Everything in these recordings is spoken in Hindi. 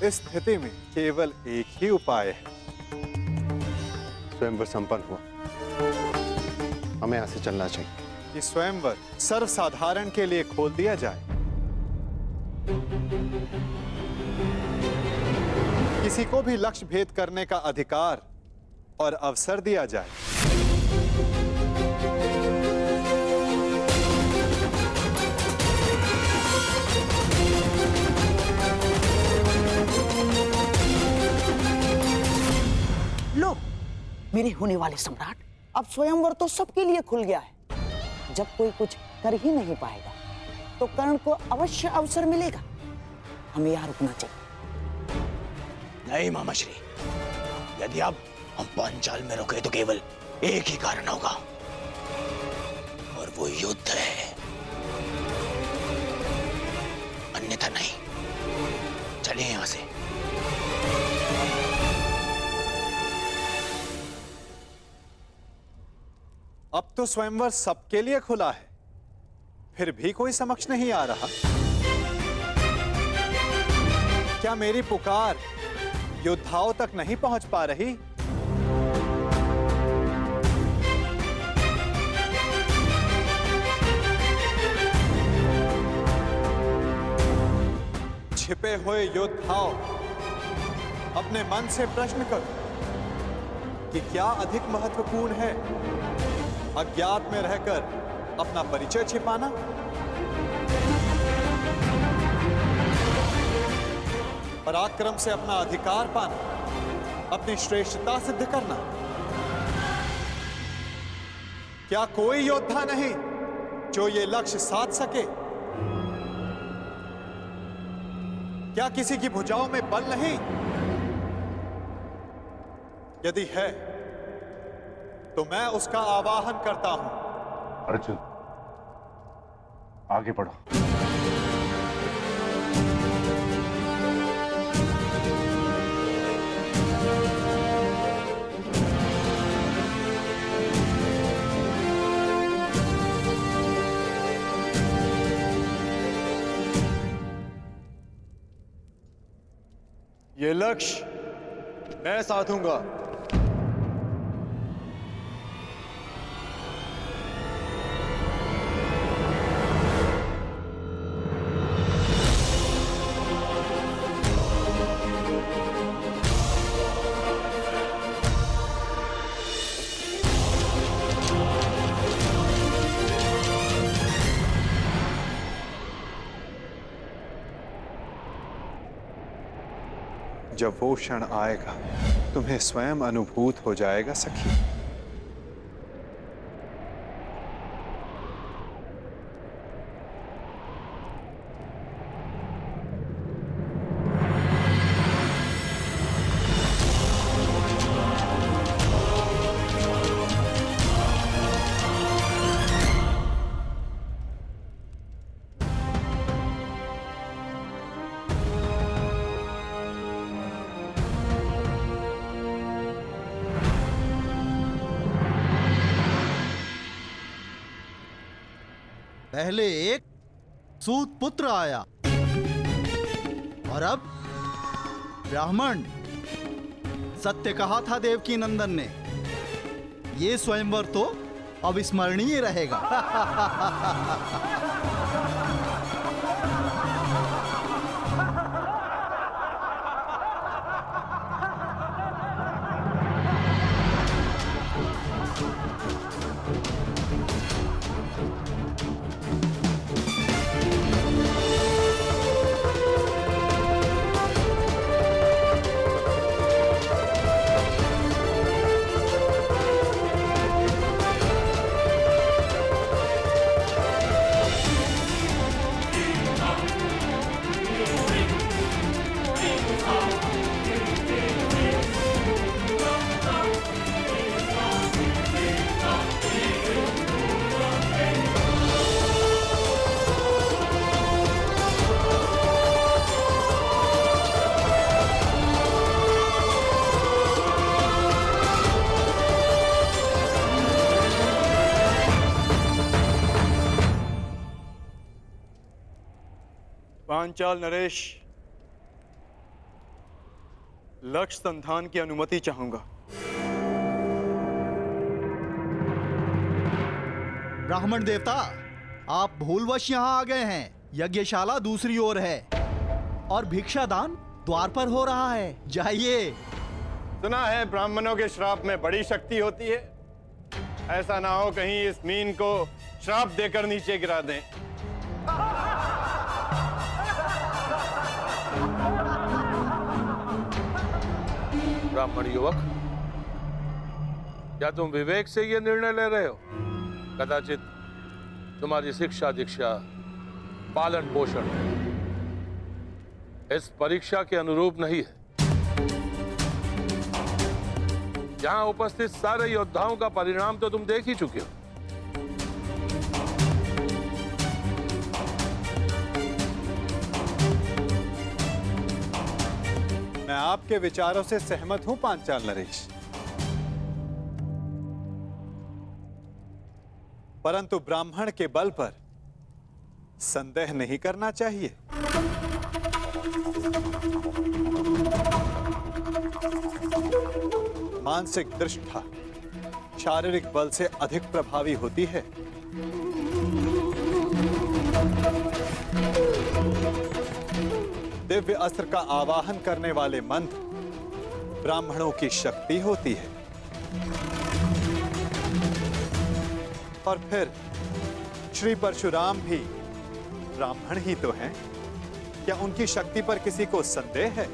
इस स्थिति में केवल एक ही उपाय है। स्वयंवर संपन्न हुआ, हमें यहां से चलना चाहिए। कि स्वयंवर सर्वसाधारण के लिए खोल दिया जाए, किसी को भी लक्ष्य भेद करने का अधिकार और अवसर दिया जाए। लो, मेरे होने वाले सम्राट, अब स्वयंवर तो सबके लिए खुल गया है। जब कोई कुछ कर ही नहीं पाएगा तो कर्ण को अवश्य अवसर मिलेगा। हमें यहाँ रुकना चाहिए। नहीं मामाश्री, यदि अब हम पांचाल में रुके तो केवल एक ही कारण होगा, और वो युद्ध है, अन्यथा नहीं। चलिए यहां से। अब तो स्वयंवर सबके लिए खुला है, फिर भी कोई समक्ष नहीं आ रहा। क्या मेरी पुकार योद्धाओं तक नहीं पहुंच पा रही? छिपे हुए योद्धाओं, अपने मन से प्रश्न करो कि क्या अधिक महत्वपूर्ण है, अज्ञात में रहकर अपना परिचय छिपाना, पराक्रम से अपना अधिकार पाना, अपनी श्रेष्ठता सिद्ध करना? क्या कोई योद्धा नहीं जो ये लक्ष्य साध सके? क्या किसी की भुजाओं में बल नहीं? यदि है तो मैं उसका आवाहन करता हूं। अर्जुन, आगे बढ़ो। ये लक्ष्य मैं साधूंगा। जब वो क्षण आएगा तुम्हें स्वयं अनुभूत हो जाएगा सखी। पहले एक सूत पुत्र आया और अब ब्राह्मण। सत्य कहा था देवकी नंदन ने, ये स्वयंवर तो अविस्मरणीय रहेगा। पांचाल नरेश, लक्ष्य संधान की अनुमति चाहूंगा। ब्राह्मण देवता, आप भूलवश यहाँ आ गए हैं। यज्ञशाला दूसरी ओर है और भिक्षादान द्वार पर हो रहा है। जाइए। सुना है ब्राह्मणों के श्राप में बड़ी शक्ति होती है। ऐसा ना हो कहीं इस मीन को श्राप देकर नीचे गिरा दें। ब्राह्मण युवक, क्या तुम विवेक से ये निर्णय ले रहे हो? कदाचित तुम्हारी शिक्षा दीक्षा पालन पोषण इस परीक्षा के अनुरूप नहीं है। यहां उपस्थित सारे योद्धाओं का परिणाम तो तुम देख ही चुके हो। मैं आपके विचारों से सहमत हूं पांचाल नरेश, परंतु ब्राह्मण के बल पर संदेह नहीं करना चाहिए। मानसिक दृष्टता शारीरिक बल से अधिक प्रभावी होती है। दिव्य अस्त्र का आवाहन करने वाले मंत्र ब्राह्मणों की शक्ति होती है। और फिर श्री परशुराम भी ब्राह्मण ही तो हैं। क्या उनकी शक्ति पर किसी को संदेह है?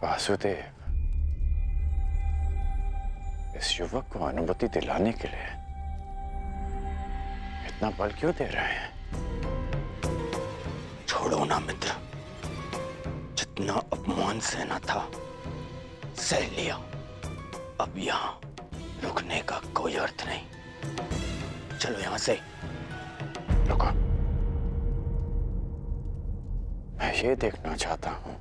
वासुदेव, इस युवक को अनुमति दिलाने के लिए इतना बल क्यों दे रहे हैं? छोड़ो ना मित्र, जितना अपमान सहना था सह लिया। अब यहां रुकने का कोई अर्थ नहीं। चलो यहां से। रुको, मैं ये देखना चाहता हूं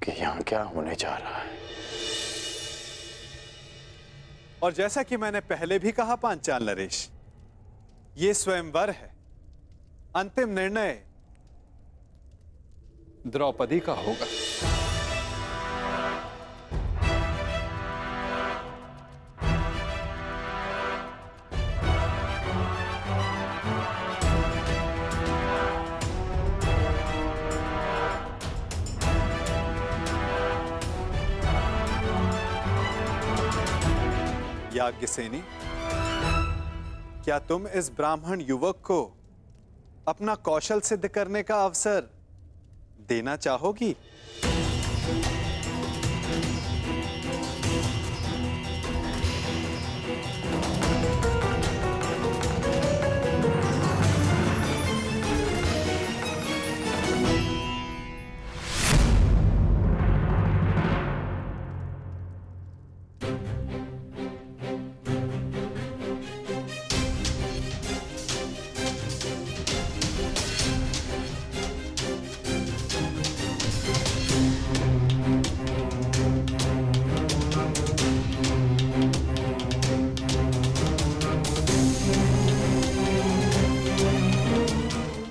कि यहां क्या होने जा रहा है। और जैसा कि मैंने पहले भी कहा पांचाल नरेश, ये स्वयंवर है। अंतिम निर्णय द्रौपदी का होगा। याज्ञसेनी, क्या तुम इस ब्राह्मण युवक को अपना कौशल सिद्ध करने का अवसर देना चाहोगी?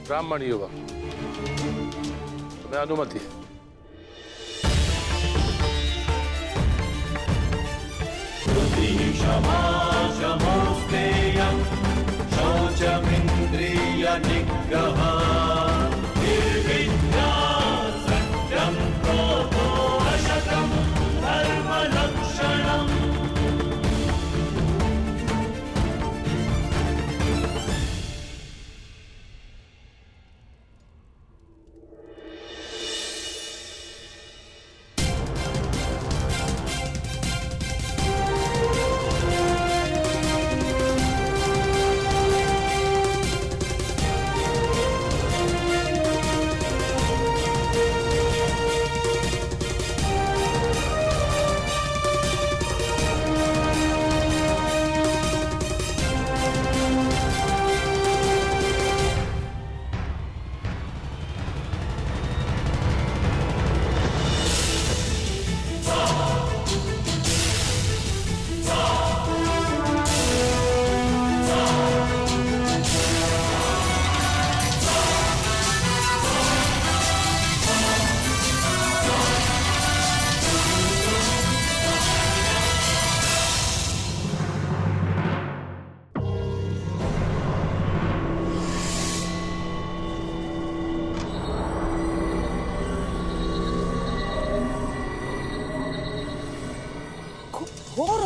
ब्राह्मण युवक, तुम्हें अनुमति है।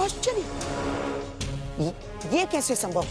आश्चर्य, ये कैसे संभव?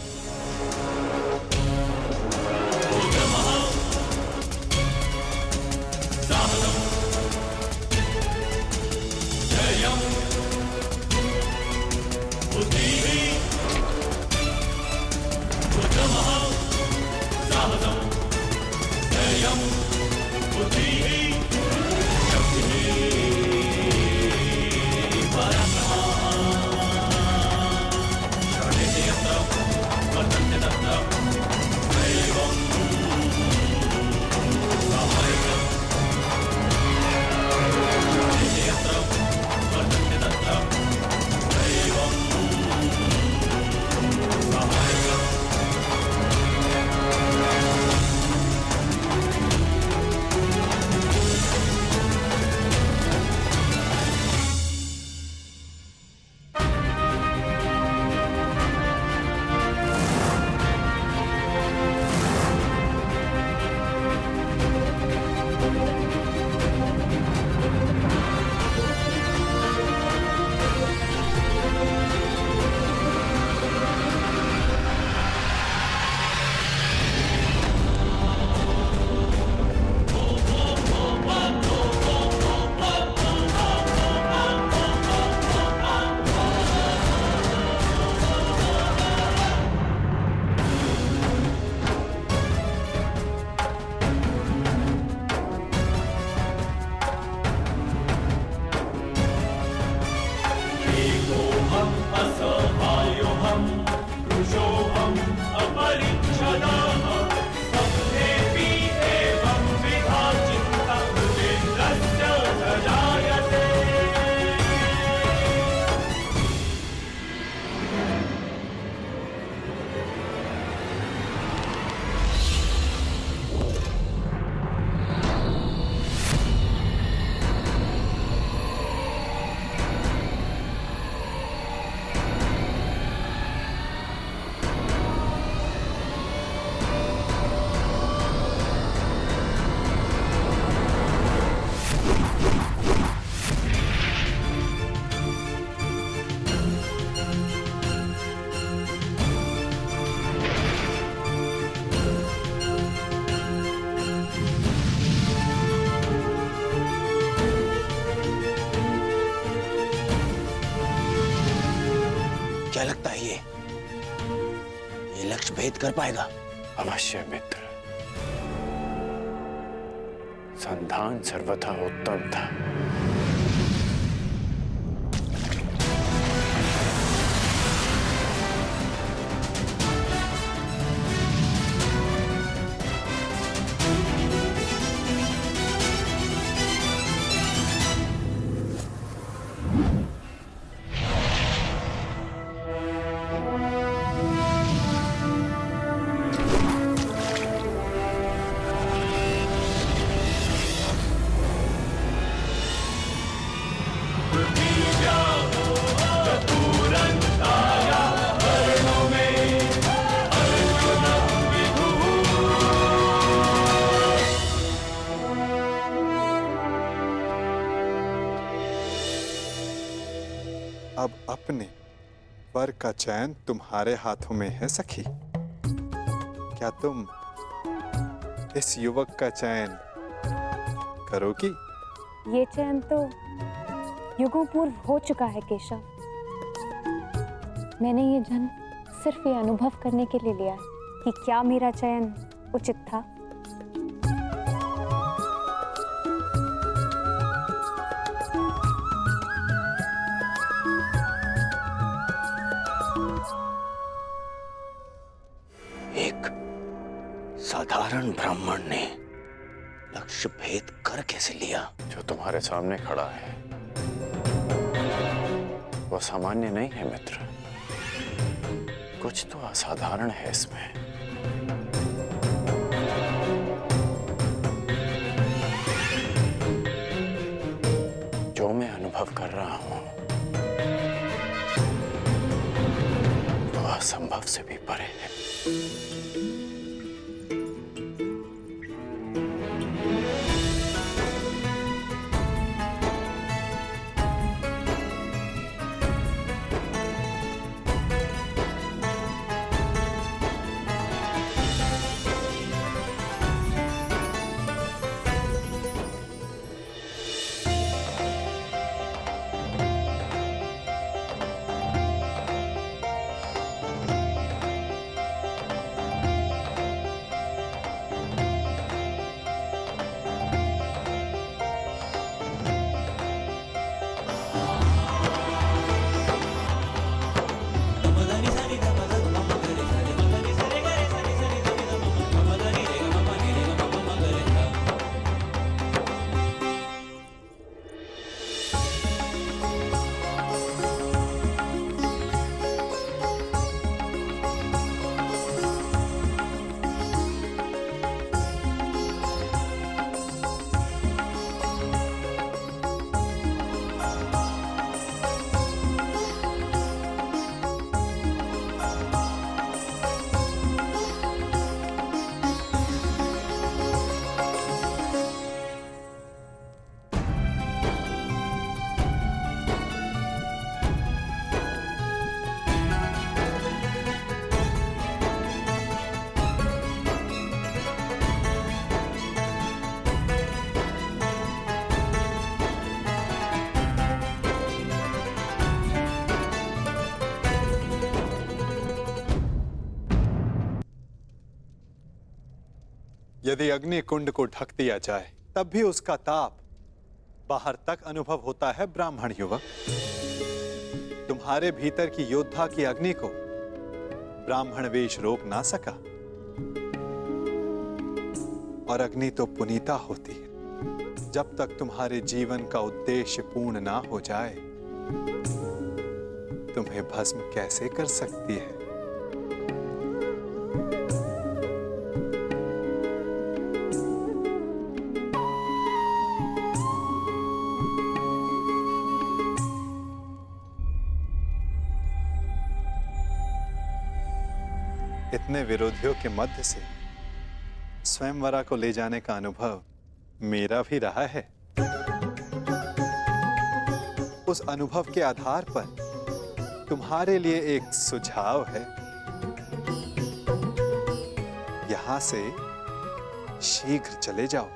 क्या लगता है ये लक्ष्य भेद कर पाएगा? अवश्य मित्र, संधान सर्वथा उत्तम था। अब अपने वर का चयन तुम्हारे हाथों में है सखी। क्या तुम इस युवक का चयन करोगी? ये चयन तो युगों पूर्व हो चुका है केशव। मैंने ये जन्म सिर्फ ये अनुभव करने के लिए लिया कि क्या मेरा चयन उचित था। एक साधारण ब्राह्मण ने लक्ष्य भेद कर कैसे लिया? जो तुम्हारे सामने खड़ा है वो सामान्य नहीं है मित्र, कुछ तो असाधारण है इसमें। जो मैं अनुभव कर रहा हूं वो असंभव से भी परे है। यदि अग्नि कुंड को ढक दिया जाए तब भी उसका ताप बाहर तक अनुभव होता है ब्राह्मण युवक। तुम्हारे भीतर की योद्धा की अग्नि को ब्राह्मण वेश रोक ना सका। और अग्नि तो पुनीता होती है। जब तक तुम्हारे जीवन का उद्देश्य पूर्ण ना हो जाए तुम्हें भस्म कैसे कर सकती है? इतने विरोधियों के मध्य से स्वयंवरा को ले जाने का अनुभव मेरा भी रहा है। उस अनुभव के आधार पर तुम्हारे लिए एक सुझाव है। यहां से शीघ्र चले जाओ।